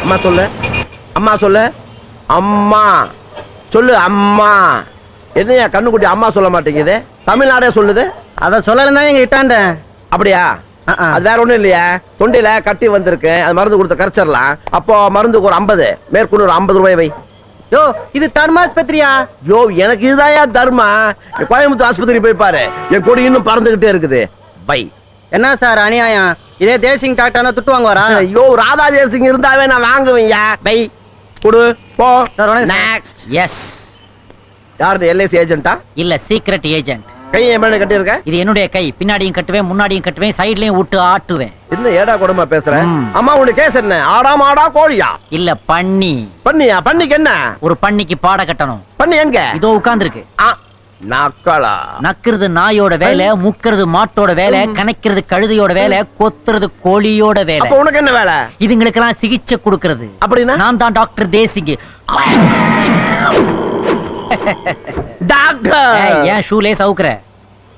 அம்மா சொல்லு, அம்மா சொல்லு, அம்மா சொல்லு, அம்மா. என்னையா கண்ணுக்குட்டி அம்மா சொல்ல மாட்டேங்குது? தமிழ்நாடே சொல்லுது. அத சொல்லலன்னா எங்க இட்டாண்ட. அப்படியா? அது வேற ஒண்ணும் இல்லையா, தொண்டையில கட்டி வந்திருக்கு, அது மருந்து கொடுத்து கரைச்சிடலாம். அப்போ மருந்துக்கு ஒரு 50, மேற்கொண்டு ஒரு 50 ரூபாய் வை. யோ இது தர்மாஸ்பத்திரியா? யோ எனக்கு இதுதான் தர்மா. கோயம்புத்தூர் ஆஸ்பத்திரி போய் பாரு, என் கொடி இன்னும் பறந்துகிட்டே இருக்குது. பை. என்ன சார் அநியாயம்? இதே தேசிங் டாக்டர் தான் துட்டு வாங்குவாரா? ஐயோ ராதா தேசிங் இருந்தாவே நான் வாங்குவேன். பை கொடு போ. நெக்ஸ்ட். எஸ். யாரு? எல்ஐசி ஏஜென்ட்டா? இல்ல, சீக்ரெட் ஏஜென்ட். கை என் கட்டி இருக்க? இது என்னுடைய கை. பின்னாடியும் கட்டுவேன், முன்னாடியும் கட்டுவேன், சைடுலயும் விட்டு ஆட்டுவேன். என்ன ஏடா கொடுமை பேசுறேன்? அம்மா உனக்கு கேஸ் என்ன? ஆடா மாடா கோழியா? இல்ல, பன்னி. பண்ணியா? பண்ணிக்கு என்ன? ஒரு பன்னிக்கு பாட கட்டணும். பண்ணி எங்க? இதோ உட்கார்ந்துருக்கு. நக்கலா. நக்குறது நாயோட வேலை, முக்கிறது மாட்டோட வேலை, கணக்கிறது கழுதையோட வேலை, கொத்துறது கோழியோட வேலை. அப்ப உனக்கு என்ன வேலை? இதுங்களுக்கெல்லாம் சிகிச்சை கொடுக்கிறது. அப்படின்னா நான் தான் டாக்டர் தேசிங். டாக்டர் ஏன் ஷூலே சவுக்குற?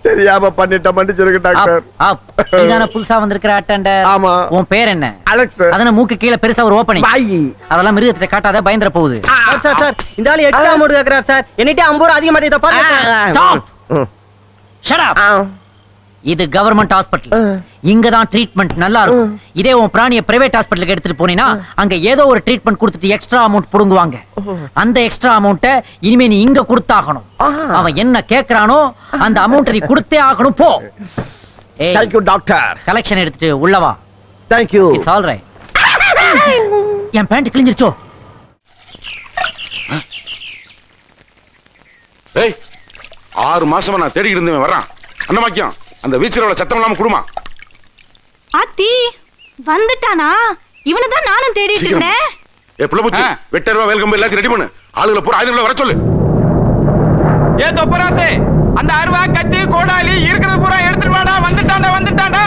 தெரியாம பண்ணிட்ட, மன்னிச்சிருங்க டாக்டர். நீதான புதுசா வந்திருக்கிற அட்டெண்டர்? ஆமா. உன் பேர் என்ன? அலெக்ஸ். அதன மூக்கு கீழ பெருசா ஒரு ஓபனிங். அதெல்லாம் மிருகத்தை காட்டாத, பயந்துற போகுது. சார் சார் இந்த ஆளு எக்ஸ்ட்ரா அமௌண்ட் கேக்குறார் சார். என்னிட்ட 50 ரூபாய் அதிகமா இத பாருங்க. ஸ்டாப். Shut up. இது கவர்மெண்ட் ஹாஸ்பிடல். இங்க தான் ட்ரீட்மெண்ட் நல்லா இருக்கும். இதே உன் பிராணிய பிரைவேட் ஹாஸ்பிடலுக்கு எடுத்துட்டு போனீனா அங்க ஏதோ ஒரு ட்ரீட்மெண்ட் கொடுத்துட்டு எக்ஸ்ட்ரா அமௌண்ட் புடுங்குவாங்க. அந்த எக்ஸ்ட்ரா அமௌண்ட்ட இனிமே நீ இங்க கொடுத்தாகணும். அவன் என்ன கேக்குறானோ அந்த அமௌண்ட் நீ கொடுத்தே ஆகணும். போ. Thank you doctor. கலெக்ஷன் எடுத்துட்டு உள்ள வா. Thank you. It's all right. என் பேண்ட் கிழிஞ்சிருச்சோ? ஏய் 6 மாசமா நான் தேடிட்டு இருந்தேன் வர்றான். அண்ணமாக்கியம் அந்த வீச்சரோட சத்தம் இல்லாம குடுமா. ஆத்தி வந்துட்டானா? இவனை தான் நானும் தேடிட்டு இருந்தேன். ஏ புள்ளபூச்சி, வெட்டர்வா வெல்கம் எல்லாத்தையும் ரெடி பண்ணு. ஆளுகளை பூரா ஆயுதங்களை வர சொல்லு. ஏ தொப்பராசே, அந்த அருவா கத்தி கோடாலி இருக்கிறது பூரா எடுத்துட்டு வாடா. வந்துட்டான்டா வந்துட்டான்டா.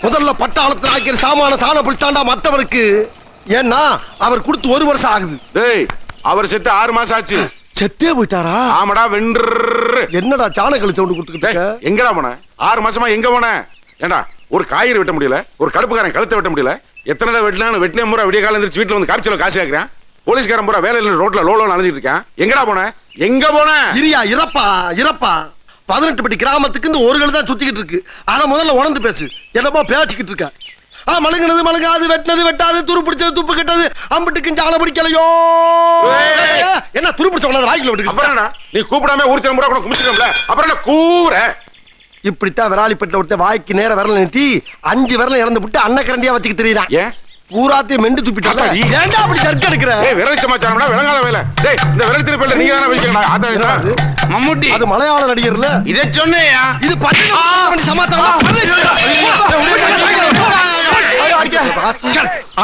முதல்ல பட்டாளத்தில் ஆக்கிற சாமான சாண பிடிச்சாண்டா மத்தவனுக்கு. ஏன்னா அவர் கொடுத்து 1 வருஷம் ஆகுது. டேய் அவர் செத்து 6 மாசம் ஆச்சு. செத்தே போயிட்டாரா? ஆமாடா. வென்று என்னடா சாண கழிச்சு சவுண்ட் கொடுத்துக்கிட்ட? எங்கடா போன? 6 மாசமா எங்க போன? ஏண்டா ஒரு காய்கறி வெட்ட முடியல, ஒரு கடுப்புக்காரன் கழுத்தை வெட்ட முடியல. எத்தனை வெட்டினே முறை விடிய காலம் எந்திரிச்சு வீட்டுல வந்து காய்ச்சல காசு கேட்கிறேன். போலீஸ்காரன் பூரா வேலையில ரோட்ல லோலோ அலைஞ்சிட்டு இருக்கேன். எங்கடா போன? எங்க போன? இரியா இறப்பா இறப்பா. 18 பட்டி கிராமத்துக்கு இந்த ஒரு தான் சுத்திக்கிட்டு இருக்கு. ஆனா முதல்ல உணர்ந்து பேசு. என்னப்பா பேசிக்கிட்டு இருக்க? மழுங்கினது மழுங்காது, வெட்டினது வெட்டாது, துரு பிடிச்சது துப்பு கெட்டது, அம்பிட்டுக்கு ஜால பிடிக்கலையோ. என்ன துரு பிடிச்ச வாய்க்குள்ள விட்டு? அப்புறம் நீ கூப்பிடாம ஊர் திரும்ப கூட குமிச்சிட்டோம்ல, அப்புறம் என்ன கூற? இப்படித்தான் விராலிப்பட்டில ஒருத்த வாய்க்கு நேர விரல நீட்டி 5 விரல இறந்து விட்டு அன்னக்கரண்டியா வச்சுக்க தெரியுதா? ஏன் பூராத்தையும் மெண்டு துப்பிட்டால. ஏன்டா அப்படி சர்க்க எடுக்கிற? விரல் சமாச்சாரம்டா விளங்காத வேலை. டேய் இந்த விரல் திருப்பல்ல நீங்க தான வைக்கிறீங்க. மம்முட்டி அது மலையாள நடிகர்ல. இத சொன்னேயா? இது பட்டின சமாச்சாரம்.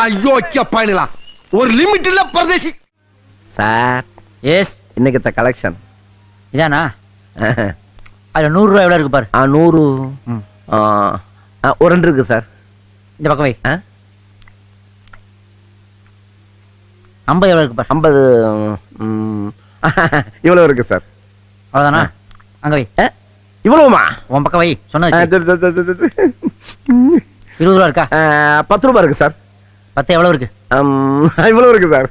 ஐயோ அப்பாயிலா. ஒரு லிமிட் இல்ல பரதேசி. சார். எஸ். இன்னைக்கு கலெக்ஷன் இதானா? அதுல 100 ரூபாய் எவ்வளவு இருக்கு பாரு. 100 ஒரு 2 இருக்கு சார். இந்த பக்கம் வை. 50 எவ்வளவு இருக்கு பாரு. 50 இவ்வளவு இருக்கு சார். அவ்வளவுதானா? அங்க வை. இவ்வளவுமா? உன் பக்கம் வை. சொன்னது 20 ரூபா இருக்கா? 10 ரூபாய் இருக்கு சார். 10 எவ்வளவு இருக்கு? இவ்வளவு இருக்கு சார்.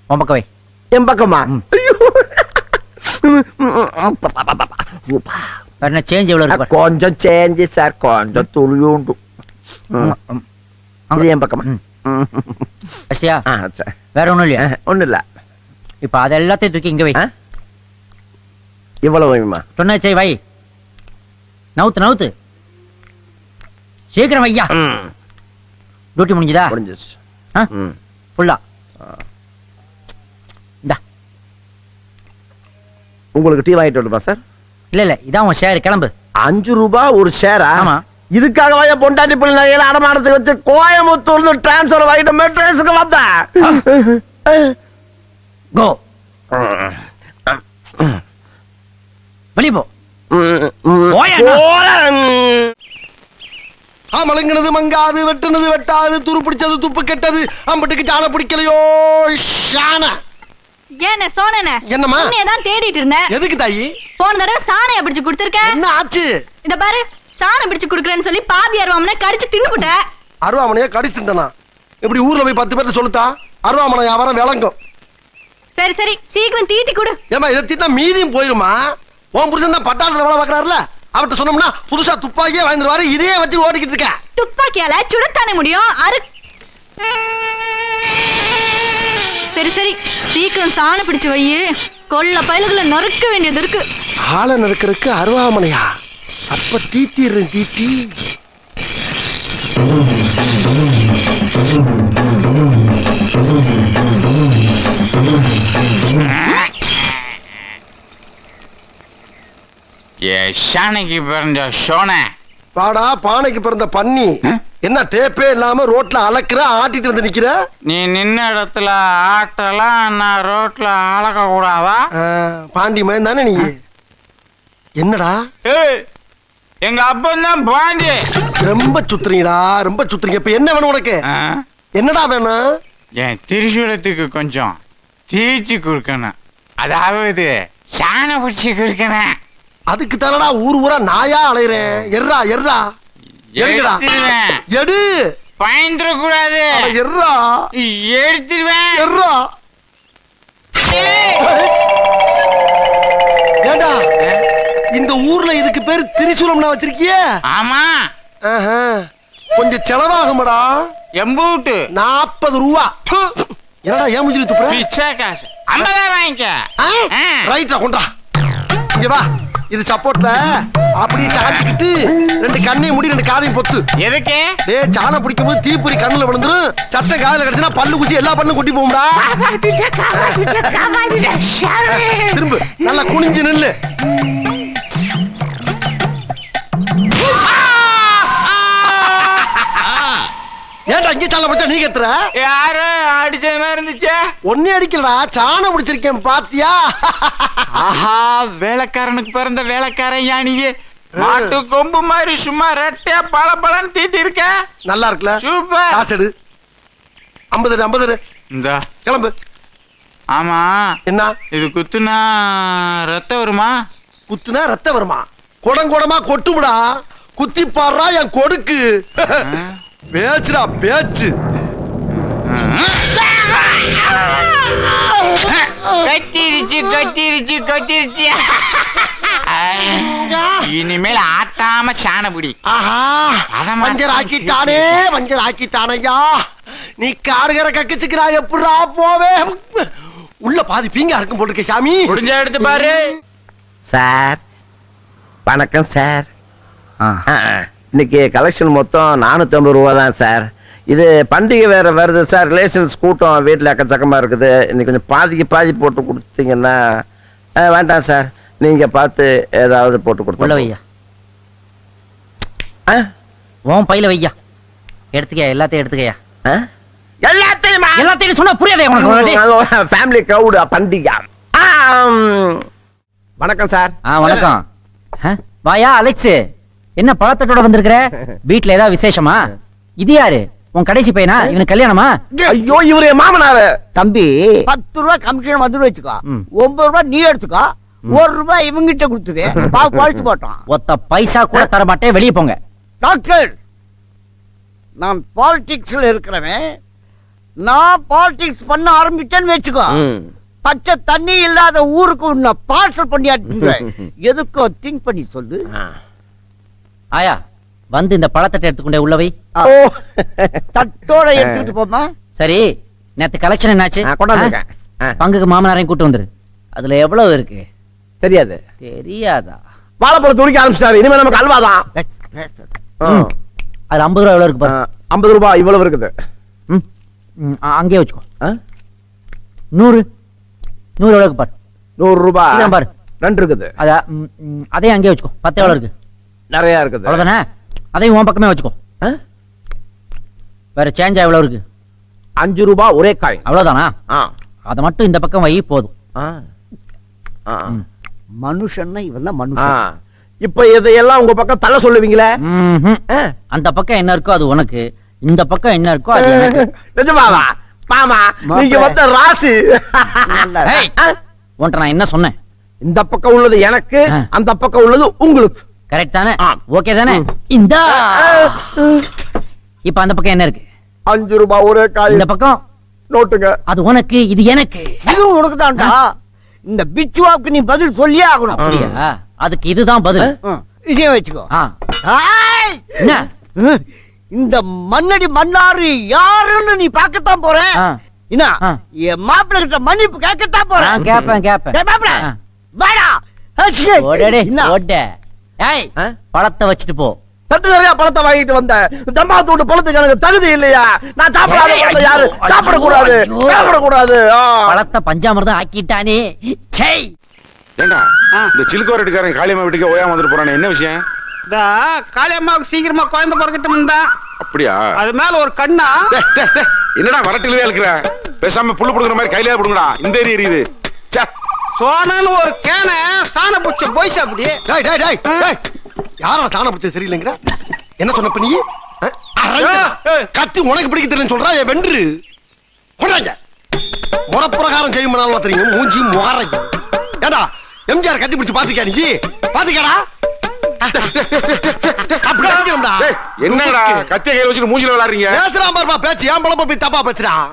உன் பக்கம் வை. என் பக்கமா? என்ன சேஞ்ச் எவ்வளவு இருக்கு? கொஞ்சம் சேஞ்ச் சார், கொஞ்சம் துளியுண்டு. என் பக்கமா? வேற ஒண்ணும் இல்லையா? ஒண்ணும் இல்ல. இப்ப அது எல்லாத்தையும் தூக்கி இங்க வை. இவ்வளவு சொன்னே வை. நவுத்து நவுத்து சீக்கிரம் வையா. டியூட்டி முடிஞ்சதா? முடிஞ்சிச்சு. ஃபுல்லா இந்தா. உங்களுக்கு டீ வாங்கிட்டு வரணுமா சார்? இல்ல இல்ல, இதான் உன் ஷேர். கிளம்பு. 5 ரூபாய் ஒரு ஷேரா? ஆமா. இதுக்காகவா என் பொண்டாட்டி பிள்ளை அடமானத்துக்கு வச்சு கோயம்புத்தூர்ல டிரான்ஸ்பர் வாங்கிட்டு மெட்ராஸுக்கு வந்தேன். கோ வெளிய போ. மழுங்கினது மங்காது, வெட்டுனது வெட்டாது, துரு பிடிச்சது துப்பு கெட்டது, அம்பட்டுக்கு சாண பிடிக்கலையோ ஷான. ஏன சோனனே என்னம்மா? உன்னையதான் தேடிட்டு இருந்தேன். எதுக்கு தாயி? போன தடவை சாணைய பிடிச்சு கொடுத்திருக்க. என்ன ஆச்சு? இத பாரு, சாணம் பிடிச்சு குடுக்கறேன்னு சொல்லி பாதி அருவாமனை கடிச்சு தின்னுபுட்ட. அருவாமனையா கடிச்சுட்டனா? இப்படி ஊர்ல போய் 10 பேர்ட்ட சொல்லுதா அருவாமனை வியாபாரம் விளங்கும். சரி சரி, சீக்கிரம் தீட்டி கொடு. ஏமா இதை தீட்டா மீதியும் போயிருமா? உன் புருஷன் தான் பட்டாளத்துல வேலை பார்க்கறாருல, அவர்கிட்ட சொன்னோம்னா புதுசா துப்பாக்கியே வாங்கிடுவாரு. இதே வச்சு ஓடிக்கிட்டு இருக்க. துப்பாக்கியால சுடத்தானே முடியும். சரி சரி, சீக்கிரம் சாணம் பிடிச்சு வை. கொல்ல பயலுகளை நறுக்க வேண்டியது இருக்கு. ஆளை நறுக்கிறதுக்கு அருவாமனையா? அப்ப தீட்டிடுறேன் தீட்டி. ஷானைக்கு பிறந்த சோனை. பாடா பானைக்கு பிறந்த பன்னி. என்ன டேப்பே இல்லாம ரோட்ல அளக்குற, ஆட்டிட்டு வந்து நிக்கிற? நீ நின்ன இடத்துல ஆட்டலாம், நான் ரோட்ல அளக்க கூடாதா? பாண்டி மயன் தானே நீ? என்னடா எங்க அப்பன் தான் பாண்டி. ரொம்ப சுத்துறீங்கடா, ரொம்ப சுத்துறீங்க. இப்ப என்ன வேணும் உனக்கு? என்னடா வேணும்? என் திரிசூலத்துக்கு கொஞ்சம் தீச்சு கொடுக்கணும், அதாவது சாண பிடிச்சி கொடுக்கணும். அதுக்கு தானடா ஊர் ஊரா நாயா அலையிறேன். எர்ரா எர்ரா எடுங்கடா. எடு. பயந்துட கூடாது. எர்ரா எடுத்துருவேன். எர்ரா. ஏண்டா இந்த ஊர்ல இதுக்கு பேரு திரிசூலம்னா வச்சிருக்கிய? ஆமா. கொஞ்சம் செலவாகுமாடா. எம்பூட்டு 40 ரூபா. என்னடா ஏன் முஞ்சில துப்புற? பிச்சை காசு 50 வாங்கிக்க. ரைட்டா கொண்டா. இங்க வா, இது சப்போர்ட்ல அப்படியே சாட்டிக்கிட்டு 2 கண்ணையும் மூடி 2 காதையும் பொத்து. எதுக்கு? டேய் சாண பிடிக்கும் போது தீப்பொறி கண்ணுல விழுந்துரும். சத்தம் காதுல கிடைச்சுனா பல்லு குச்சி எல்லா பல்லும் கொட்டி போகும்டா. திரும்ப நல்லா குனிஞ்சு நில்லு. ஏன்டா இங்க சாண பிடிச்சா நீ கத்துற? யாரு அடிச்ச மாதிரி இருந்துச்சு? ஒன்னே அடிக்கலடா, சாணம் பிடிச்சிருக்கேன் பாத்தியா? ஆஹா, வேலைக்காரனுக்கு பிறந்த வேலைக்காரன் யானியே. மாட்டு கொம்பு மாதிரி சும்மா ரெட்டையா பளபளன்னு தீட்டி இருக்க. நல்லா இருக்குல்ல? சூப்பர். காசு எடு. 50 இந்த கிளம்பு. ஆமா, என்ன இது குத்துனா ரத்தம் வருமா? குத்துனா ரத்தம் வருமா? குடமா கொட்டுமுடா. குத்தி பாடுறா என் கொடுக்கு. பேச்சுடா பேச்சு. கட்டிருச்சு. இனிமேல் ஆட்டாம சாணபுடி. ஆஹா, மஞ்சள் ஆக்கிட்டானையா. நீ காடுகிற கக்கிச்சுக்கிறா எப்படா போவே? உள்ள பாதி பீங்கா இருக்கும் போட்டுருக்க சாமி. முடிஞ்ச எடுத்து பாரு. சார் வணக்கம் சார். இன்னைக்கு கலெக்ஷன் மொத்தம் 450 ரூபா தான் சார். இது பண்டிகை வேற வருது சார். ரிலேஷன்ஸ் கூட்டம் வீட்டில் எக்கச்சக்கமா இருக்குது. இன்னைக்கு கொஞ்சம் பாதி போட்டு கொடுத்தீங்கன்னா. வேண்டாம் சார், நீங்க பார்த்து ஏதாவது போட்டு உள்ள வையா. கொடுத்தா. உன் பையில வையா. எடுத்துக்கயா, எல்லாத்தையும் எடுத்துக்கயா. எல்லாத்தையும் சொன்னா புரியாதே உனக்கு. ஃபேமிலி கிரவுட் பண்டிகை. வணக்கம் சார். வணக்கம். வாயா அலெக்ஸ், என்ன பழத்தோட வந்திருக்கிற? வீட்டுல ஏதாவது விசேஷமா? இது யாரு? உன் கடைசி பையனா? இவனுக்கு கல்யாணமா? ஐயோ, இவரு மாமனாரு. தம்பி 10 ரூபாய் கமிஷன் வந்து வச்சுக்கோ. 9 ரூபாய் நீ எடுத்துக்கோ. 1 ரூபாய் இவங்கிட்ட கொடுத்துது. குறைச்சு போட்டோம். ஒத்த பைசா கூட தர மாட்டேன், வெளியே போங்க. டாக்டர், நான் பாலிடிக்ஸ்ல இருக்கிறவன். நான் பாலிடிக்ஸ் பண்ண ஆரம்பிச்சேன்னு வச்சுக்கோ, பச்சை தண்ணி இல்லாத ஊருக்கு உன்னை பார்சல் பண்ணி அனுப்பிடுவேன். எதுக்கோ திங்க் பண்ணி சொல்லு. ஆயா வந்து இந்த பழத்தட்டை எடுத்துக்கொண்டே உள்ள வை. தட்டோட எடுத்துட்டு போமா. சரி, நேத்து கலெக்ஷன் என்னாச்சு? கொண்டாந்துருக்கேன். பங்குக்கு மாமனாரையும் கூட்டு வந்துரு. அதுல எவ்வளவு இருக்கு? தெரியாது. தெரியாதா? வாழைப்பழம் துடிக்க ஆரம்பிச்சிட்டாரு. இனிமே நமக்கு அல்வாதான். அது 50 ரூபாய் எவ்வளவு இருக்கு பாரு. 50 ரூபாய் இவ்வளவு இருக்குது. அங்கேயே வச்சுக்கோ. 100 எவ்வளவு இருக்கு பாரு. 100 ரூபாய் பாரு. 2 இருக்குது. அதே அங்கேயே வச்சுக்கோ. 10 எவ்வளவு இருக்கு? நிறைய இருக்குது. அவ்வளவுதானே? அதையும் உன் பக்கமே வச்சுக்கோ. வேற சேஞ்சா எவ்வளவு இருக்கு? 5 ரூபாய் ஒரே காய். அவ்வளவுதானா? அதை மட்டும் இந்த பக்கம் வை, போதும். மனுஷன்னா இவன் தான் மனுஷன். இப்ப இதையெல்லாம் உங்க பக்கம் தள்ள சொல்லுவீங்களே? ம்ஹும். ஆ. அந்த பக்கம் என்ன இருக்கோ அது உனக்கு, இந்த பக்கம் என்ன இருக்கோ அது எனக்கு. நிஜமாவா? மாமா நீங்க வந்த ராசி. ஏய், உன்ட்ட நான் என்ன சொன்னேன்? இந்த பக்கம் உள்ளது எனக்கு, ஆ. அந்த பக்கம் உள்ளது உங்களுக்கு. கரெக்ட் தானே? ஆ. ஓகே தானே? இந்த இப்ப அந்த பக்கம் என்ன இருக்கு? 5 ரூபாய் ஒரே காய். இந்த பக்கம் நோட்டுங்க. அது உனக்கு, இது எனக்கு. இதுவும் உனக்கு தான்டா. இந்த பிச்சுவாவுக்கு நீ பதில் சொல்லியே ஆகணும். அப்படியா? அதுக்கு இதுதான் பதில். இதையும் வச்சுக்கோ. ஆ. ஆய்! என்ன? இந்த மண்ணடி மன்னாரு யாருன்னு நீ பார்க்கத்தான் போற. ஆ. என்ன ஆ. என் மாப்பிள்ளை கிட்ட மன்னிப்பு கேட்கத்தான் போற. நான் கேப்பேன் டேய் மாப்பிள்ளை, ஆ. வாடா. ஓடடே, என்ன? ஓட. ஏய், ஆ? பழத்தை வச்சுட்டு போ. தட்டு நிறைய பழத்தை வாங்கிட்டு வந்தேன். தம்மாத்தோடு பழத்துக்கு எனக்கு தகுதி இல்லையா? நான் சாப்பிடாத பழத்தை யாரு சாப்பிடக்கூடாது, சாப்பிடக்கூடாது. பழத்தை பஞ்சாமிர்தம் ஆக்கிட்டானே. சை. ஏண்டா இந்த சிலுக்கு வரட்டுக்காரன் காளியம்மா வீட்டுக்கு ஓயாம வந்துட்டு போறானே, என்ன விஷயம்? காளியம்மாவுக்கு சீக்கிரமா குழந்தை பிறக்கட்டும் தான். அப்படியா? அது மேல ஒரு கண்ணா. டேய், டேய், டேய், என்னடா வரட்டிலே இருக்கிற? பேசாம புல்லு புடுங்குற மாதிரி கையிலே புடுங்கடா. இந்த ஏரி எரியுது. ச்சே. சோனன்னு ஒரு கேனை சாண புடிச்ச போய் சாப்பிடி. டேய் டேய் டேய் டேய் யாரோட சாணம் பிடிச்சது சரியில்லைங்கிற? என்ன சொன்னப்ப நீ? கத்தி உனக்கு பிடிக்க தெரியலன்னு சொல்றா. என் வென்று கொண்டாங்க முறப்பிரகாரம் செய்யும் தெரியும். மூஞ்சி முகரைக்கு ஏடா எம்ஜிஆர் கத்தி பிடிச்சு பாத்துக்கா? நீ பாத்துக்கடா. அப்படி அடிக்கணும்டா. டேய், என்னடா கத்திய கையில வச்சுட்டு மூஞ்சில விளையாடுறீங்க? பேசுறான் பாருப்பா பேச்சு. ஏன் பழப்ப போய் தப்பா பேசுறான்.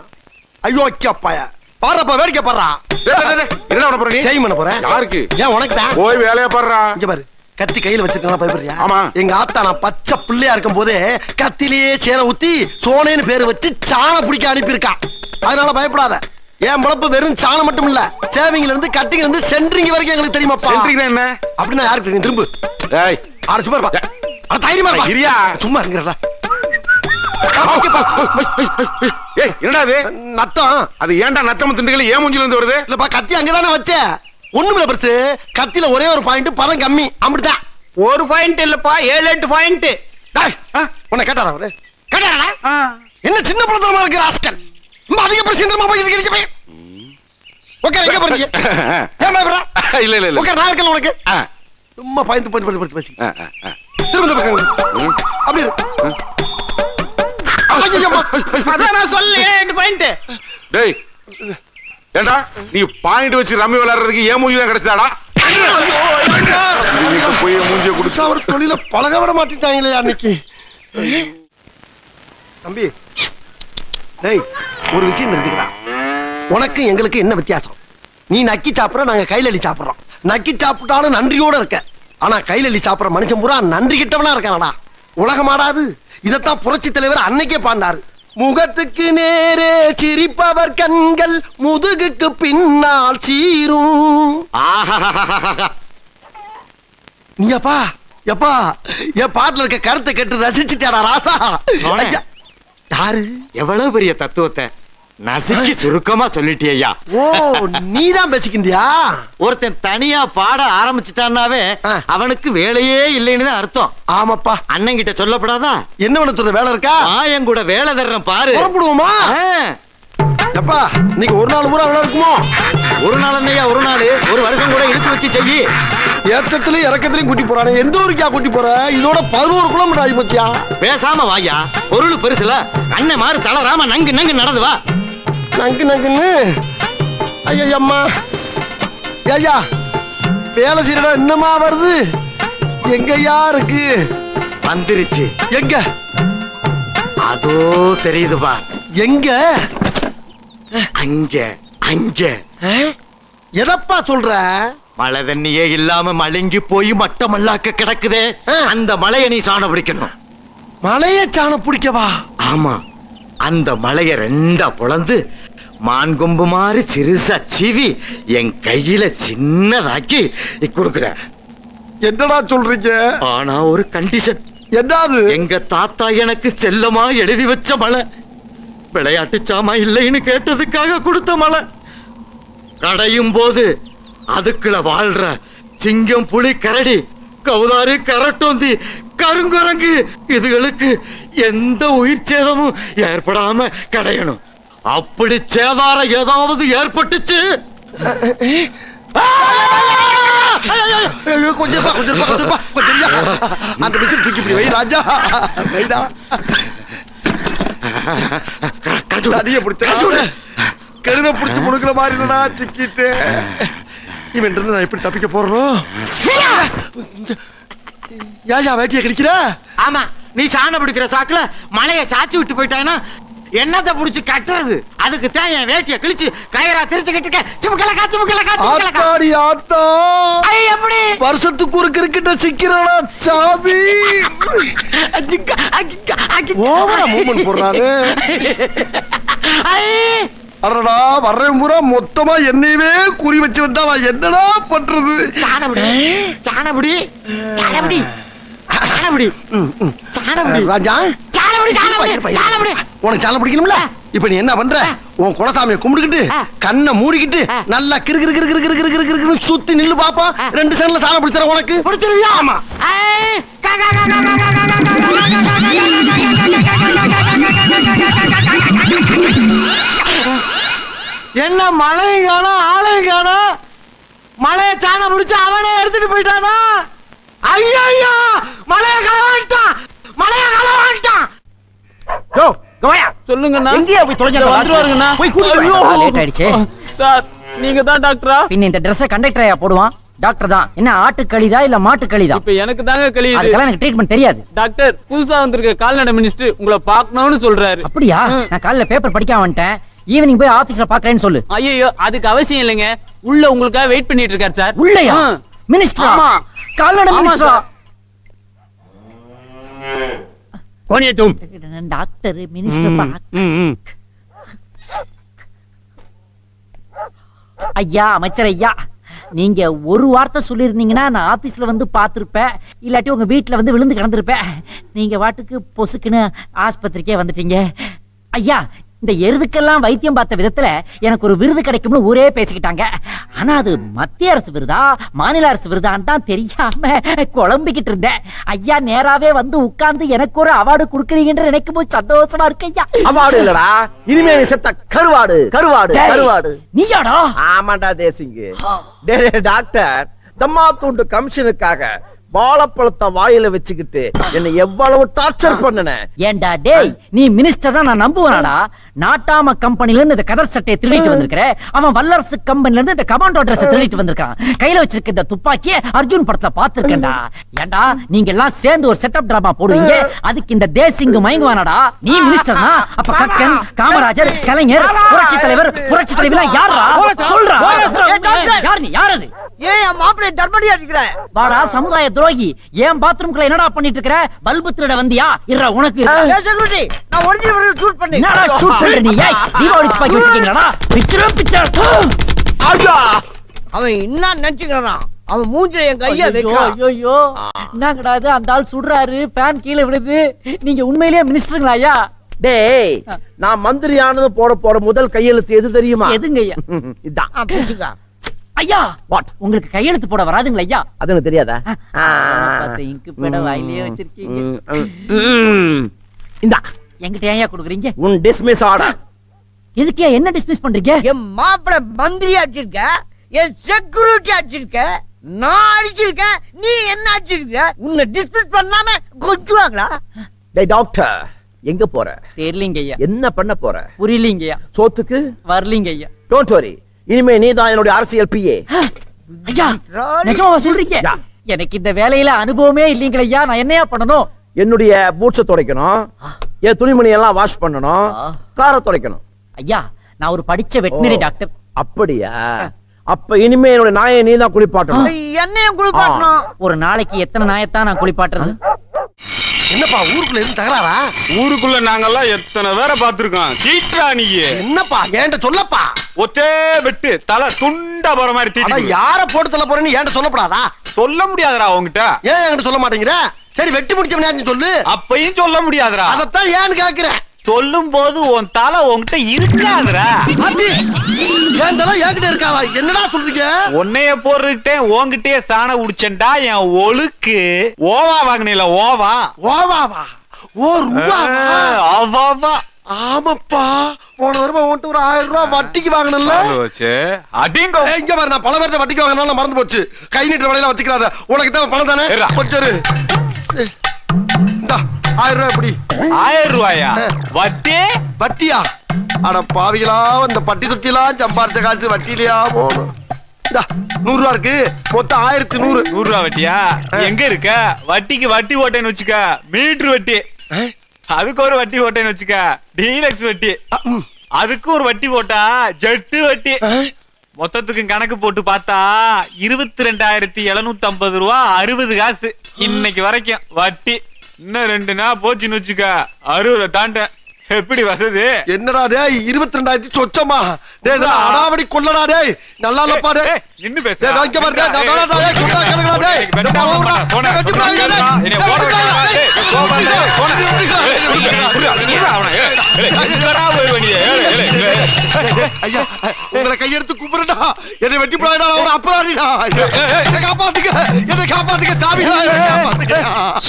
ஐயோ அப்பாயா பாருப்பா வேடிக்கை பாடுறான். டேய், டேய், டேய், என்ன பண்ண போற நீ? செய்யும் பண்ண போறேன். யாருக்கு? ஏன் உனக்கு தான். போய் வேலையா பாடுறா. இங்க பாரு கத்தி கையில வச்சிருக்கா பயப்படுறியா? ஆமா. எங்க ஆத்தா நான் பச்சை பிள்ளையா இருக்கும் போதே கத்திலேயே சேனை ஊத்தி சோனேன்னு பேரு வச்சு சாணம் பிடிக்க அனுப்பியிருக்கான். அதனால பயப்படாத. என் பொழப்பு வெறும் சாணம் மட்டும் இல்ல, சேவிங்ல இருந்து கட்டிங்ல இருந்து சென்ட்ரிங் வரைக்கும் எங்களுக்கு தெரியுமாப்பா. சென்ட்ரிங்னா என்ன? அப்படின்னா யாருக்கு தெரியும்? திரும்ப டேய், ஆட சும்மா இருப்பா. அட தைரியமா இருப்பா. இரியா. சும்மா இருங்கடா. ஏய், என்னடா இது? நத்தம் அது ஏன்டா நத்தம் திண்டுகள் ஏன் மூஞ்சில இருந்து வருது? இல்லப்பா கத்தி அங்கதானே வச்சேன். ஒண்ணுமில்ல பெருசு. கத்தில ஒரே ஒரு பாயிண்ட் பதம் கம்மி. அப்படிதான். ஒரு பாயிண்ட் இல்லப்பா, 7-8 பாயிண்ட். டேய், உன்னை கேட்டாரா அவரு? கேட்டாரா? என்ன சின்ன பழத்தனமா இருக்கு ராஸ்கல். ரொம்ப அதிக பிரச்சனை போய் இருக்கீங்க போய். ஓகே எங்க போறீங்க? ஏன் பயப்படுற? இல்ல இல்ல இல்ல. ஓகே நான் இருக்கல உனக்கு. ஆ, சும்மா பாயிண்ட் போய் வச்சு. ஆ, ஆ. திரும்ப இந்த பக்கம். அப்படி இரு. ஐயம்மா. அதான் நான் சொல்ல 7-8 பாயிண்ட். டேய், ஏண்டா நீ பாயிண்ட் வச்சு ரம்மி விளையாடுறதுக்கு ஏன் மூஞ்சி தான் கிடைச்சதாடா? போய் மூஞ்சிய குடிச்சா அவர் தொழில பழக விட மாட்டேட்டாங்களே அன்னைக்கு. தம்பி டேய் ஒரு விஷயம் தெரிஞ்சுக்கடா. உனக்கு எங்களுக்கு என்ன வித்தியாசம்? நீ நக்கி சாப்பிடுற, நாங்க கையில அள்ளி சாப்பிடுறோம். நக்கி சாப்பிட்டாலும் நன்றியோட இருக்க. ஆனா கையில அள்ளி சாப்பிடுற மனுஷன் பூரா நன்றி கிட்டவனா இருக்கானடா. உலகமாடாது. இதத்தான் புரட்சி தலைவர் அன்னைக்கே பாண்டாரு. முகத்துக்கு நேரே சிரிப்பவர் கண்கள் முதுகுக்கு பின்னால் சீரும். நீ அப்பா எப்பா என் பாட்டுல இருக்க கருத்தை கேட்டு ரசிச்சுட்டாடா ராசா. ஐயா, யாரு? எவ்வளவு பெரிய தத்துவத்தை நசுக்கி சுருக்கமா சொல்லிட்டியா? ஓ நீதான் பேசிக்கிந்தியா? ஒருத்தன் தனியா பாட ஆரம்பிச்சுட்டான்னாவே அவனுக்கு வேலையே இல்லைன்னு தான் அர்த்தம். ஆமாப்பா. அண்ணன் கிட்ட சொல்லப்படாதா? என்ன பண்ண வேலை இருக்கா? என் கூட வேலை தர்றேன் பாரு. புறப்படுவோமா? எப்பா இன்னைக்கு ஒரு நாள் பூரா வேலை இருக்குமோ? ஒரு நாள் அண்ணையா, ஒரு நாள், ஒரு வருஷம் கூட இழுத்து வச்சு செய்யி. ஏத்தத்திலயும் இறக்கத்திலயும் கூட்டி போறானே. எந்த ஊருக்கா கூட்டி போற? இதோட 11 கிலோமீட்டர் ஆகி போச்சியா? பேசாம வாயா. பொருள் பெருசுல அண்ணன் மாறு தளராம நங்கு நங்கு நடந்து வா. நங்கு நங்குன்னு ஐயம்மா. ஐயா வேலை செய்யறா என்னமா வருது? எங்கயா இருக்கு? வந்துருச்சு. எங்க? அதோ தெரியுதுப்பா. எங்க? அங்க அங்க. எதப்பா சொல்ற? மழை தண்ணியே இல்லாம மழுங்கி போய் மட்டமல்லாக்க கிடக்குதே, அந்த மலையை நீ சாண பிடிக்கணும். மலைய சாணம் பிடிக்கவா? ஆமா. அந்த மலைய ரெண்டா பொளந்து மான்கொம்பு மாதிரி சிறுசா சீவி என் கையில சின்னதாக்கி கொடுக்குற. என்னடா சொல்றீங்க? ஆனா ஒரு கண்டிஷன். என்னது? எங்க தாத்தா எனக்கு செல்லமா எழுதி வச்ச மலை. விளையாட்டு சாமா இல்லைன்னு கேட்டதுக்காக கொடுத்த மலை. கடையும் போது அதுக்குள்ள வாழ்ற சிங்கம், புலி, கரடி, கௌதாரி, கரட்டோந்தி, கருங்குரங்கு இதுகளுக்கு எந்த உயிர் சேதமும் ஏற்படாம கடையணும். அப்படி சேதாரம் ஏதாவது ஏற்பட்டுச்சு கொஞ்சம் அந்த மிஷின் தூக்கி இப்படி வை ராஜா. வைடா. தடியை பிடிச்ச கழுத பிடிச்சி முடுக்கிற மாதிரி இல்லடா சிக்கிட்டு. இவன் இருந்து நான் எப்படி தப்பிக்க போறோம்? ஏயா வேட்டியை கிடைக்கிற? ஆமா, நீ சாணம் பிடிக்கிற சாக்குல மலைய சாச்சி விட்டு போயிட்டானா என்னத்தை புடிச்சு கட்டுறது? அதுக்கு தான் என் வேட்டிய கிழிச்சு கயிறா திரிச்சுக்கிட்டு இருக்க. ஆத்தாடி ஆத்தா, எப்படி வருஷத்துக்கு ஒரு கிரிக்கெட்ட சிக்கிறடா சாமி. ஓவரா மூவ்மெண்ட் போடுறானே. அடடா, வர்றேன் பூரா மொத்தமா என்னையவே குறி வச்சு வந்தா நான் என்னடா பண்றது? ராஜா, உனக்கு சாலை பிடிக்கணும்ல? இப்ப நீ என்ன பண்ற? உன் குலசாமியை கும்பிட்டுக்கிட்டு கண்ணை மூடிக்கிட்டு நல்லா கிறு கிறு கிறு கிறு கிறு கிறு கிறு கிறு சுத்தி நில்லு பாப்பா. 2 செகண்ட்ல சாலை பிடிச்சற உனக்கு பிடிச்சிருவியா? ஆமா. என்ன மழையும் காணோம், ஆளையும் காணோம். மழைய சாணம் பிடிச்சு அவனே எடுத்துட்டு போயிட்டானா? ஐயா, மழைய களவாண்டான். சொல்லுங்கண்ணா. எங்கேயா போய் தொலைஞ்சா? வந்துருவாருங்கண்ணா. போய் கூட்டிட்டு வா. லேட் ஆயிடுச்சு சார், நீங்க தான் டாக்டரா? பின்ன இந்த Dress கண்டக்டரா போடுவான்? டாக்டர் தான். என்ன ஆட்டு கழிதா இல்ல மாட்டு கழிதா? இப்ப எனக்கு தாங்க கழியுது. அதுக்கெல்லாம் எனக்கு ட்ரீட்மெண்ட் தெரியாது. டாக்டர், புதுசா வந்திருக்க கால்நடை மினிஸ்டர் உங்களை பார்க்கணும்னு சொல்றாரு. அப்படியா? நான் காலைல பேப்பர் படிக்க வந்துட்டேன். ஈவினிங் போய் ஆபீஸ்ல பாக்குறேன்னு சொல்லு. ஐயோ, அதுக்கு அவசியம் இல்லைங்க. உள்ள உங்களுக்காக வெயிட் பண்ணிட்டு இருக்காரு சார். உள்ளயா? மினிஸ்டர்? ஆமா. கால்நடை ஆமா மினிஸ்டர். சார். கோனியே तुम டாக்டர் மினிஸ்டர் ஐயா, அமைச்சர் ஐயா, நீங்க ஒரு வார்த்தை சொல்லிருந்தீங்கன்னா நான் ஆபீஸ்ல வந்து பாத்திருப்பேன். இல்லாட்டி உங்க வீட்டுல வந்து விழுந்து கிடந்திருப்பேன். நீங்க வாட்டுக்கு பொசுக்குன்னு ஆஸ்பத்திரிக்கே வந்துட்டீங்க. ஐயா, இந்த எருதுக்கெல்லாம் வைத்தியம் பார்த்த விதத்துல எனக்கு ஒரு விருது கிடைக்கும்னு ஊரே பேசிக்கிட்டாங்க. ஆனா அது மத்திய அரசு விருதா மாநில அரசு விருதான்னு தான் தெரியாம குழம்பிக்கிட்டு இருந்தேன். ஐயா நேராவே வந்து உட்கார்ந்து எனக்கு ஒரு அவார்டு கொடுக்குறீங்கன்னு நினைக்கும் போது சந்தோஷமா இருக்கு ஐயா. அவார்டு இல்லடா, இனிமே நீ செத்த கருவாடு. நீயாடா? ஆமாண்டா தேசிங்கு. டாக்டர், தம்மா தூண்டு கமிஷனுக்காக வாழைப்பழத்தை வாயில வச்சுக்கிட்டு என்ன எவ்வளவு டார்ச்சர் பண்ணன. ஏண்டா டேய், நீ மினிஸ்டர்னா நான் நம்புவனாடா? நாட்டாம கம்பெனில இருந்து இந்த கதர் சட்டையை திருடிட்டு வந்திருக்கிற. அவன் வல்லரசு கம்பெனில இருந்து இந்த கமாண்டோ Dress திருடிட்டு வந்திருக்கான். கையில வச்சிருக்க இந்த துப்பாக்கிய அர்ஜுன் படத்துல பாத்துருக்கேன்டா. ஏண்டா நீங்க எல்லாம் சேர்ந்து ஒரு செட்டப் டிராமா போடுவீங்க, அதுக்கு இந்த தேசிங் மயங்குவானடா? நீ மினிஸ்டர்னா அப்ப கக்கன், காமராஜர், கலைஞர், புரட்சி தலைவர் எல்லாம் யாரா? சொல்றா. யார் நீ? யார் அது? ஏன் மாப்பிள்ளை தர்மடி அடிக்கிற? வாடா சமுதாய துரோகி, ஏன் பாத்ரூம்குள்ள என்னடா பண்ணிட்டு இருக்கற? பல்பு திருட வந்தியா? இருடா உனக்கு. நான் ஒரிஜினல் ஷூட் பண்ணி. என்னடா ஷூட் பண்ற நீ? ஏய், தீபாவளி துப்பாக்கி வச்சிருக்கீங்களாடா? பிச்சர். அவன் என்ன நினைச்சுக்கிறான்? அவன் மூஞ்சில என் கைய வைக்கிறான். ஐயோ, என்னங்கடா இது? அந்த ஆள் சுடுறாரு, ஃபேன் கீழே விழுது. நீங்க உண்மையிலேயே மினிஸ்டருங்களா ஐயா? டேய், நான் மந்திரியானது போட முதல் கையெழுத்து எது தெரியுமா? எதுங்க ஐயா? இதான். பூசிக்கா. ஐயா, வாட்? உங்களுக்கு கையெழுத்து போட வராதுங்களா ஐயா? அது எனக்கு தெரியாதா? இங்கு பேட வாயிலே வச்சிருக்கீங்க. இந்தா, என்கிட்ட ஏன் ஐயா கொடுக்குறீங்க? உன் டிஸ்மிஸ் ஆர்டர். எதுக்கு என்ன டிஸ்மிஸ் பண்றீங்க? என் மாப்பிள்ளை மந்திரி அடிச்சிருக்க, என் செக்யூரிட்டி அடிச்சிருக்க, நான் அடிச்சிருக்கேன், நீ என்ன அடிச்சிருக்க? உன்னை டிஸ்மிஸ் பண்ணாம கொஞ்சுவாங்களா? டேய் டாக்டர், எங்க போற? தெரியலீங்க ஐயா. என்ன பண்ண போற? புரியலீங்க ஐயா. சோத்துக்கு வரலீங்க ஐயா. டோன்ட் வரி, இனிமே நீதான் என்னுடைய அரசியல் பிஏ. ஐயா, நிஜமாவா சொல்றீங்க? எனக்கு இந்த வேலையில அனுபவமே இல்லீங்களா ஐயா. நான் என்னையா பண்ணணும்? என்னுடைய பூட்ஸ துடைக்கணும், என் துணிமணி எல்லாம் வாஷ் பண்ணணும், காரை துடைக்கணும். ஐயா, நான் ஒரு படிச்ச வெட்டினரி டாக்டர். அப்படியா? அப்ப இனிமே என்னோட நாயை நீ தான் குளிப்பாட்டணும். என்னையும் குளிப்பாட்டணும். ஒரு நாளைக்கு எத்தனை நாயத்தான் நான் குளிப்பாட்டுறது? என்னப்பா ஊருக்குள்ள இருந்து தகராறா? ஊருக்குள்ள நாங்கெல்லாம் எத்தனை பேரை பார்த்திருக்கோம். சீட்ரா நீ. என்னப்பா என்கிட்ட சொல்லப்பா. ஒற்றே வெட்டு தலை துண்டா போற மாதிரி ஆனா தீட்டி. யார போட்டு தள்ள போறேன்னு என்கிட்ட சொல்லப்படாதா? சொல்ல முடியாதுடா உன்கிட்ட. ஏன் என்கிட்ட சொல்ல மாட்டேங்கிற? சரி, வெட்டி முடிச்சவனே சொல்லு. அப்பையும் சொல்ல முடியாதுடா. அதத்தான் ஏன்னு கேக்குறேன். சொல்லும் போது உன் தலை உன்கிட்ட இருக்காதுடா. அத்தி, என் தலை என்கிட்ட இருக்காதா? என்னடா சொல்றீங்க? உன்னைய போட்டுக்கிட்டே உன்கிட்டே சாண உடிச்சேன்டா. என் ஒழுக்கு ஓவா வாங்கினில. ஓவா ஓவாவா? ஓ ரூபாவா? அவாவா ஆமாப்பா போன தடவை உன்கிட்ட ஒரு 1000 ரூபாய் வட்டிக்கு வாங்கினல வச்சு அடிங்க இங்க பாரு நான் பல பேர்ட்ட வட்டிக்கு வாங்கினால மறந்து போச்சு கை நீட்டுற வலையில வச்சுக்கிறாத உனக்கு தேவை பணம் தானே இருடா. கொஞ்சம் இரு. இந்தா 1000 ரூபாய் எப்படி 1000 ரூபாயா வட்டி வட்டியா அட பாவிகளா இந்த பட்டி தொட்டிலாம் சம்பாரிச்ச காசு வட்டிலையா போகணும் இந்தா 100 ரூபா இருக்கு மொத்தம் 1100 100 ரூபா வட்டியா எங்க இருக்க வட்டிக்கு வட்டி போட்டேன்னு வச்சுக்க மீட்டர் வட்டி அதுக்கு ஒரு வட்டி போட்டேன்னு வச்சுக்க டீலக்ஸ் வட்டி அதுக்கு ஒரு வட்டி போட்டா ஜெட்டு வட்டி மொத்தத்துக்கு கணக்கு போட்டு பார்த்தா 22,750 ரூபா 60 காசு இன்னைக்கு வரைக்கும் வட்டி இன்னும் 2 நாள் போச்சுன்னு வச்சுக்க 60 தாண்டேன் எப்படி வசதி என்னடா டேய் 22,000 சொச்சமா டேய் இதெல்லாம் அடாவடி கொல்லடா டேய் நல்லா இல்லப்பா டேய் நின்னு பேசு டேய் வாங்க பாரு டேய் நான் வேணாடா டேய் சொன்னா கேளுடா டேய் வெட்டா போடா போடா வெட்டி போடா என்னை போட கேளுடா டேய் போடா எங்கடா போய் நீ ஐயா உங்களை கையெடுத்து கும்பிடுடா என்னை வெட்டி போடாடா ஒரு அப்புறாடிடா என்னை காப்பாத்துக்க சாமிடா காப்பாத்துக்க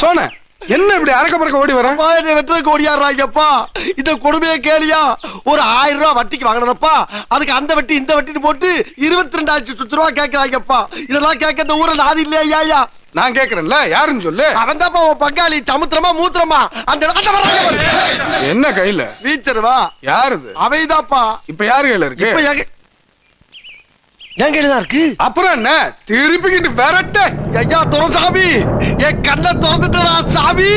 சோனே என்ன இப்படி அரக்க பறக்க ஓடி வர என்னை வெட்டுறதுக்கு ஓடியாடுறாங்கப்பா இந்த கொடுமையை கேளியா ஒரு 1000 ரூபாய் வட்டிக்கு வாங்கினப்பா அதுக்கு அந்த வட்டி இந்த வட்டின்னு போட்டு 22,000 ரூபாய் கேட்கிறாங்கப்பா இதெல்லாம் கேட்க இந்த ஊர்ல ஆதி இல்லையா ஐயா நான் கேக்குறேன்ல யாருன்னு சொல்லு அவன் தான்ப்பா உன் பங்காளி சமுத்திரமா மூத்திரமா அந்த என்ன கையில வீச்சருவா யாருது அவைதாப்பா இப்ப யாரு கையில இருக்கு இப்ப என் கையில தான் இருக்கு அப்புறம் என்ன திருப்பிக்கிட்டு விரட்ட ஐயா துரசாமி என் கண்ணை திறந்துட்டா சாமி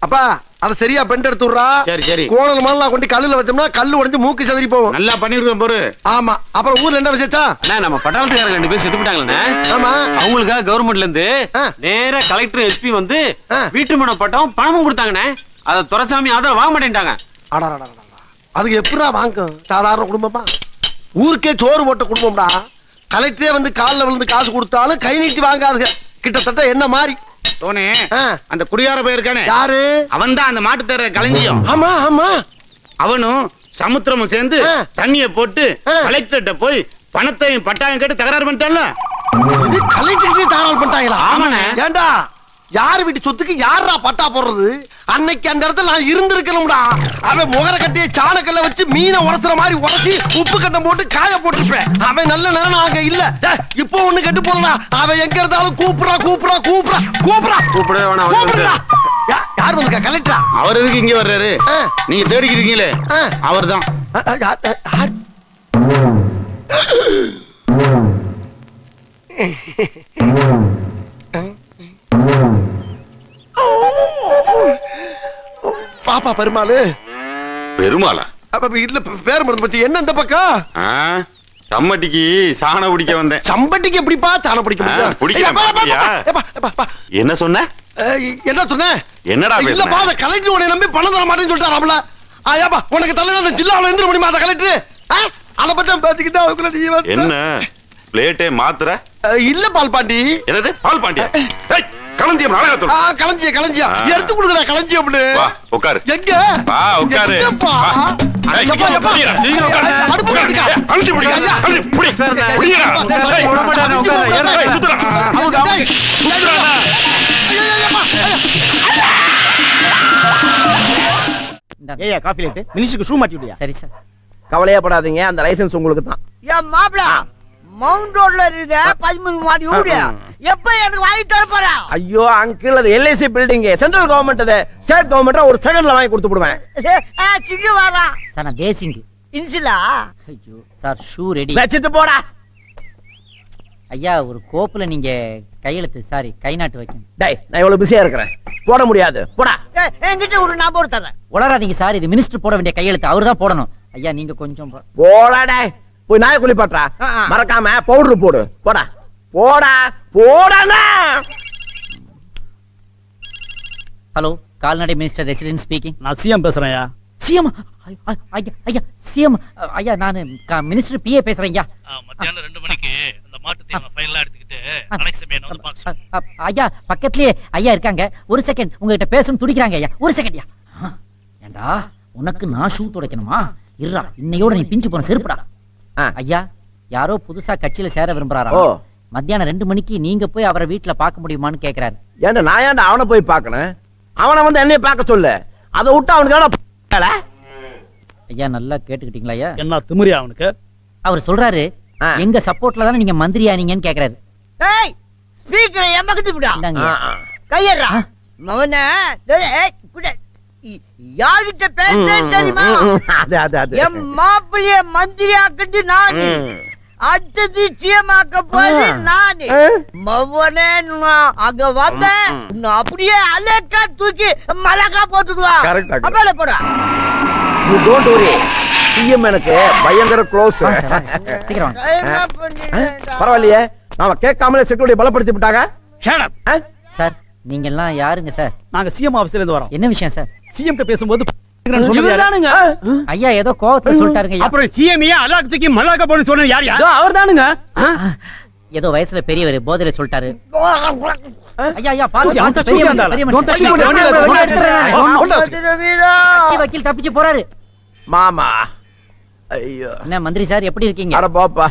அப்பா அத சரியா பெண்ட் எடுத்து விடுறா சரி சரி கோணல் மணலாம் கொண்டு கல்லுல வச்சோம்னா கல்லு உடைஞ்சு மூக்கு சதறி போகும் நல்லா பண்ணிருக்கோம் போரு ஆமா அப்புறம் ஊர்ல என்ன விசேஷா அண்ணா நம்ம பட்டாளத்துக்காரங்க 2 பேர் செத்து போட்டாங்களே ஆமா அவங்களுக்காக கவர்மெண்ட்ல இருந்து நேரா கலெக்டர் எஸ்பி வந்து வீட்டு மன பட்டம் பணமும் கொடுத்தாங்கண்ணே அத துரைசாமி அதெல்லாம் வாங்க மாட்டேன்ட்டாங்க அதுக்கு எப்படா வாங்கும் சாதாரண குடும்பமா ஊருக்கே சோறு போட்ட குடும்பம்டா கலெக்டரே வந்து காலில் விழுந்து காசு கொடுத்தாலும் கை நீட்டி வாங்காதுங்க கிட்டத்தட்ட என்ன மாதிரி தோனே அந்த குடியார போயிருக்கானே யாரு அவன் தான் அந்த மாட்டு தேர களஞ்சியம் ஆமா ஆமா அவனும் சமுத்திரமும் சேர்ந்து தண்ணிய போட்டு கலெக்டர்கிட்ட போய் பணத்தையும் பட்டாயம் கேட்டு தகராறு பண்ணிட்டான்ல இது கலெக்டர் தகராறு பண்ணிட்டாங்களா ஆமாண்ணே ஏண்டா யார் வீட்டு சொத்துக்கு யாரா பட்டா போடுறது அன்னைக்கு அந்த இடத்துல நான் இருந்திருக்கணும்டா அவன் முகர கட்டிய சாணக்கல்ல வச்சு மீனை உரசுற மாதிரி உரசி உப்பு கட்டம் போட்டு காய போட்டுருப்பேன் அவன் நல்ல நேரம் அங்க இல்ல இப்போ ஒண்ணு கெட்டு போடா அவன் எங்க இருந்தாலும் கூப்பிடவே வேணாம் யார் வந்திருக்கா கலெக்டரா அவர் எதுக்கு இங்க வர்றாரு நீங்க தேடிக்கிறீங்களே அவர் தான் பாப்பா பெருமாளு பெருமாளா இதுல பேர் மறந்து போச்சு என்ன இந்த பக்கம் சம்மட்டிக்கு சாணம் பிடிக்க வந்தேன் சம்பட்டிக்கு எப்படிப்பா சாணம் பிடிக்க என்ன சொன்ன என்ன சொன்ன என்னடா இல்லப்பா அந்த கலெக்டர் உன்னை நம்பி பணம் தர மாட்டேன்னு சொல்லிட்டாராம்ல ஆயாப்பா உனக்கு தலைவர் ஜில்லாவில் எந்திர முடியுமா அந்த கலெக்டர் அதை பத்தி பேசிக்கிட்டு அதுக்குள்ள நீ என்ன பிளேட்டே மாத்திர இல்ல பால் பாண்டி என்னது பால் பாண்டியா களஞ்சியம் களஞ்சியம் எடுத்து கொடுக்குறா களஞ்சியம் உட்காரு எங்க வா உட்காரு ஏயா காஃபி லேட் மினிஸ்டருக்கு ஷூ மாட்டி விடுயா சரி சார் கவலையே படாதீங்க அந்த லைசென்ஸ் உங்களுக்கு தான் என் மாப்பிள மவுண்ட் ரோட்ல இருக்க 13 மாடி வீடு எப்ப எனக்கு வாங்கி தர போறா ஐயோ அங்கிள் அது எல்ஐசி பில்டிங் சென்ட்ரல் கவர்மெண்ட் அது ஸ்டேட் கவர்மெண்ட் ஒரு செகண்ட்ல வாங்கி கொடுத்து விடுவேன் சிங்க வாரா சார் நான் தேசிங் இன்சிலா ஐயோ சார் ஷூ ரெடி வச்சிட்டு போடா ஐயா ஒரு கோப்புல நீங்க கையெழுத்து சாரி கை நாட்டு வைக்கணும் டேய் நான் இவ்வளவு பிஸியா இருக்கிறேன் போட முடியாது போடா என்கிட்ட ஒரு நான் போட்டு தரேன் உளராதீங்க சார் இது மினிஸ்டர் போட வேண்டிய கையெழுத்து அவர் தான் போடணும் ஐயா நீங்க கொஞ்சம் போடா டேய் போய் நாயை குளிப்பாட்டா மறக்காம பவுடர் போடு போடா போடா போடா ஹலோ கால்நடை மினிஸ்டர் ரெசிடென்ட் ஸ்பீக்கிங் நான் சிஎம் பேசுறேன்யா சிஎம் ஐயா ஐயா சிஎம் ஐயா நான் மினிஸ்டர் பிஏ பேசுறேன் ஐயா மத்தியானம் 2 மணிக்கு அந்த மாட்டு தீவன ஃபைல்லாம் எடுத்துக்கிட்டு அலெக்ஸ் வந்து பாக்க ஐயா பக்கத்துலயே ஐயா இருக்காங்க ஒரு செகண்ட் உங்ககிட்ட பேசணும் துடிக்கிறாங்க ஐயா ஒரு செகண்ட் ஐயா ஏண்டா உனக்கு நான் ஷூ துடைக்கணுமா இருடா இன்னையோட நீ பிஞ்சு போன செருப்புடா ஐயா யாரோ புதுசா கட்சியில சேர விரும்புறாரா மத்தியானம் 2 மணிக்கு நீங்க போய் அவரை வீட்டுல பார்க்க முடியுமான்னு கேக்குறாரு. ஏன்டா நான் ஏன்டா அவனை போய் பார்க்கணும்? அவனை வந்து என்னைய பார்க்க சொல்லு. அதை விட்டு அவனுக்கு ஐயா நல்லா கேட்டுக்கிட்டீங்களா ஐயா? என்ன திமிரியா அவனுக்கு? அவர் சொல்றாரு எங்க சப்போர்ட்ல தானே நீங்க மந்திரியானீங்கன்னு கேக்குறாரு. ஏய் ஸ்பீக்கரை எமக்குது விடா. இந்தாங்க. கையறா மவனே. ஏய் குட யார்கிட்ட பேசுறேன்னு தெரியுமா? அது என் மாப்பிள்ளைய மந்திரி ஆக்குது நானு, அடுத்தது சிஎமாக்க போது நானு. மவனே அங்க வந்த அப்படியே அலக்கா தூக்கி மலக்கா போட்டுடுவா. அப்பல போடா. You don't worry. சிஎம் எனக்கு பயங்கர க்ளோஸ். சீக்கிரம் பரவாயில்லையே, நாம கேட்காமலே செக்யூரிட்டி பலப்படுத்தி விட்டாங்க. சார் நீங்க எல்லாம் யாருங்க சார்? நாங்க சிஎம் ஆபீஸ்ல இருந்து வரோம். என்ன விஷயம் சார்? சிஎம் கிட்ட பேசும்போது ஐயா ஏதோ கோவத்துல சொல்லிட்டாருங்க. அப்புறம் சிஎம் ஏன் அலாக் தூக்கி மல்லாக்க போன்னு சொன்னது யார்? அவர் தானுங்க. ஏதோ வயசுல பெரியவர் போதையில சொல்லிட்டாரு. ஐயா ஐயா வக்கீல் தப்பிச்சு போறாரு. மாமா ஐயோ. என்ன மந்திரி சார் எப்படி இருக்கீங்க? அட போப்பா,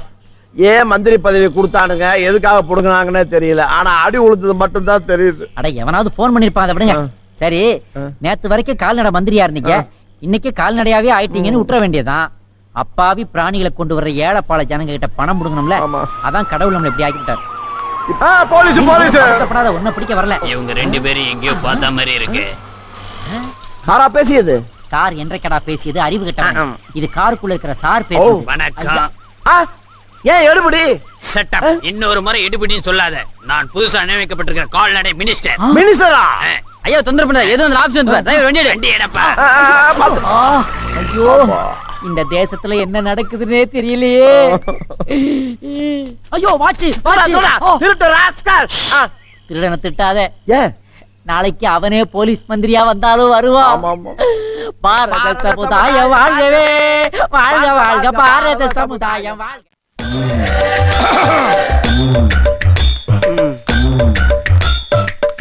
ஏன் மந்திரி பதவி கொடுத்தானுங்க, எதுக்காக புடுங்கினாங்கன்னே தெரியல. ஆனா அடி உழுத்தது மட்டும் தான் தெரியுது. அட எவனாவது போன் பண்ணிருப்பாங்க. அதை விடுங்க. சரி, நேத்து வரைக்கும் கால்நடை மந்திரியா இருந்தீங்க, இன்னைக்கு கால்நடையாவே ஆயிட்டீங்கன்னு விட்டுற வேண்டியதான். அப்பாவி பிராணிகளை கொண்டு வர்ற ஏழைப்பாள ஜனங்க கிட்ட பணம் புடுங்கணும்ல, அதான் கடவுள் நம்மள இப்படி ஆக்கிட்டார். போலீஸ் போலீஸ் ஒன்னும் பிடிக்க வரல. இவங்க 2 பேரும் எங்கேயோ பார்த்த மாதிரி இருக்கு. யாரா பேசியது? கார் என்றைக்கடா பேசியது? அறிவு கெட்டவன். இது காருக்குள்ள இருக்கிற சார் பேசுது. வணக்கம். ஏன் எடுபடி? செட்டப். இன்னொரு முறை எடுபடின்னு சொல்லாத. நான் புதுசா நியமிக்கப்பட்டிருக்கிற கால்நடை மினிஸ்டர். மினிஸ்டரா? ஐயோ தொந்தரவு பண்ணாத. ஏதோ அந்த ஆபீஸ் வந்து டிரைவர் வண்டி எடுப்பா. ஐயோ இந்த தேசத்துல என்ன நடக்குதுன்னே தெரியலையே. ஐயோ வாட்ச் திருட்டு ராஸ்கல். திருடனை திட்டாத. ஏன்? நாளைக்கு அவனே போலீஸ் மந்திரியா வந்தாலும் வருவான். பாரத சமுதாயம் வாழ்கவே, வாழ்க வாழ்க பாரத சமுதாயம் வாழ்க.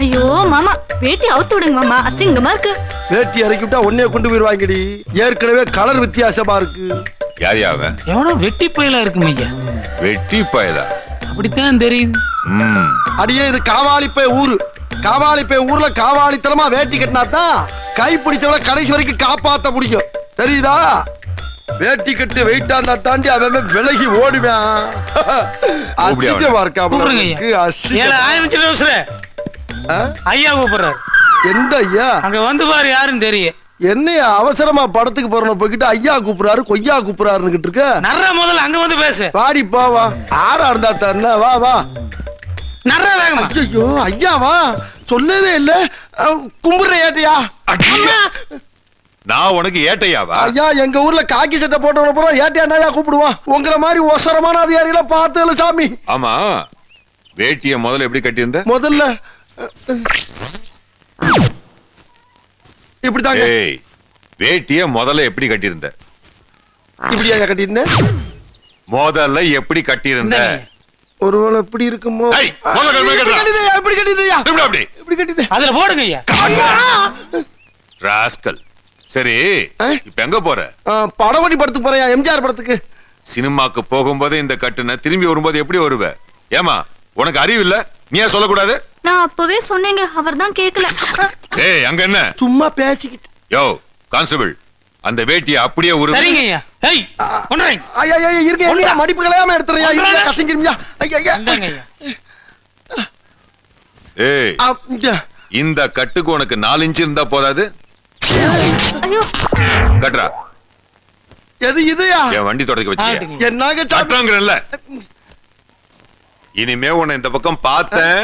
ஐயோ மாமா, வேட்டி அவுத்து விடுங்க மாமா, அசிங்கமா இருக்கு. வேட்டி இறக்கி விட்டா ஒன்னே கொண்டு போயிருவாங்கடி. ஏற்கனவே கலர் வித்தியாசமா இருக்கு. யார் அவன்? எவனோ வெட்டி பயலா இருக்கு ஐயா. வெட்டி பயலா? அப்படித்தான் தெரியுது. அடியே இது காவாலிப்பை ஊரு. காவாலிப்பை ஊர்ல காவாலித்தனமா வேட்டி கட்டினாதான் கை பிடிச்சவள கடைசி வரைக்கும் காப்பாத்த முடியும். தெரியுதா? வேட்டி கட்டு வெயிட்டா இருந்தா தாண்டி அவன் விலகி ஓடுவேன். அசிங்கமா இருக்கா? ஐயா கூப்பிடுறாரு. எந்த ஐயா? அங்க வந்து பாரு யாருன்னு தெரியும். என்னையா அவசரமா படத்துக்கு போறோம் போய்கிட்டு ஐயா கூப்பிடுறாரு கொய்யா கூப்பிடுறாருன்னு இருக்க. நர்ற முதல்ல அங்க வந்து பேசு. வாடி போவா. ஆறா இருந்தா தானே. வா வா. நர்ற வேகமா. ஐயோ ஐயாவா சொல்லவே இல்ல. கும்பிடுற ஏட்டையா? நான் உனக்கு ஏட்டையாவா? ஐயா எங்க ஊர்ல காக்கி சட்டை போட்டவன பூரா ஏட்டையா நாயா கூப்பிடுவான். உங்களை மாதிரி ஒசரமான அதிகாரிகள பார்த்தல சாமி. ஆமா, வேட்டிய முதல்ல எப்படி கட்டியிருந்த? முதல்ல இப்படிதாங்க. ஏய், வேட்டிய முதல்ல எப்படி கட்டியிருந்த? இப்படியா கட்டியிருந்த? முதல்ல எப்படி கட்டியிருந்த? ஒருவேளை எப்படி இருக்குமோ? எப்படி கட்டியதையா? எப்படி கட்டியது? அதுல போடுங்க ஐயா. ராஸ்கல். சரி, இப்ப எங்க போற? படவடி படத்துக்கு போறியா? எம்ஜிஆர் படத்துக்கு. சினிமாக்கு போகும்போது இந்த கட்டுன, திரும்பி வரும்போது எப்படி வருவ? ஏமா உனக்கு அறிவு இல்ல? நீ ஏன் சொல்லக்கூடாது? நான் அப்பவே சொன்னேங்க, அவர் தான் கேட்கல. ஏய் அங்க என்ன சும்மா பேசிக்கிட்டு. யோ கான்ஸ்டபிள், அந்த வேட்டியை அப்படியே ஒரு. சரிங்க ஐயா. ஏய் கொன்றேன். ஐயா ஐயா இருங்க இருங்க, மடிப்பு கலையாம எடுத்துறியா? இருங்க கசங்கிருமியா. ஐயா ஐயா. இந்தாங்க ஐயா. ஏய் இந்த கட்டுக்கு உனக்கு 4 இன்ச் இருந்தா போதாது? ஐயோ கட்றா. எது இதுயா? என் வண்டி தொடக்க வச்சிருக்க. என்னங்க சட்டங்கறல்ல. இனிமே உன்னை இந்த பக்கம் பார்த்தேன்.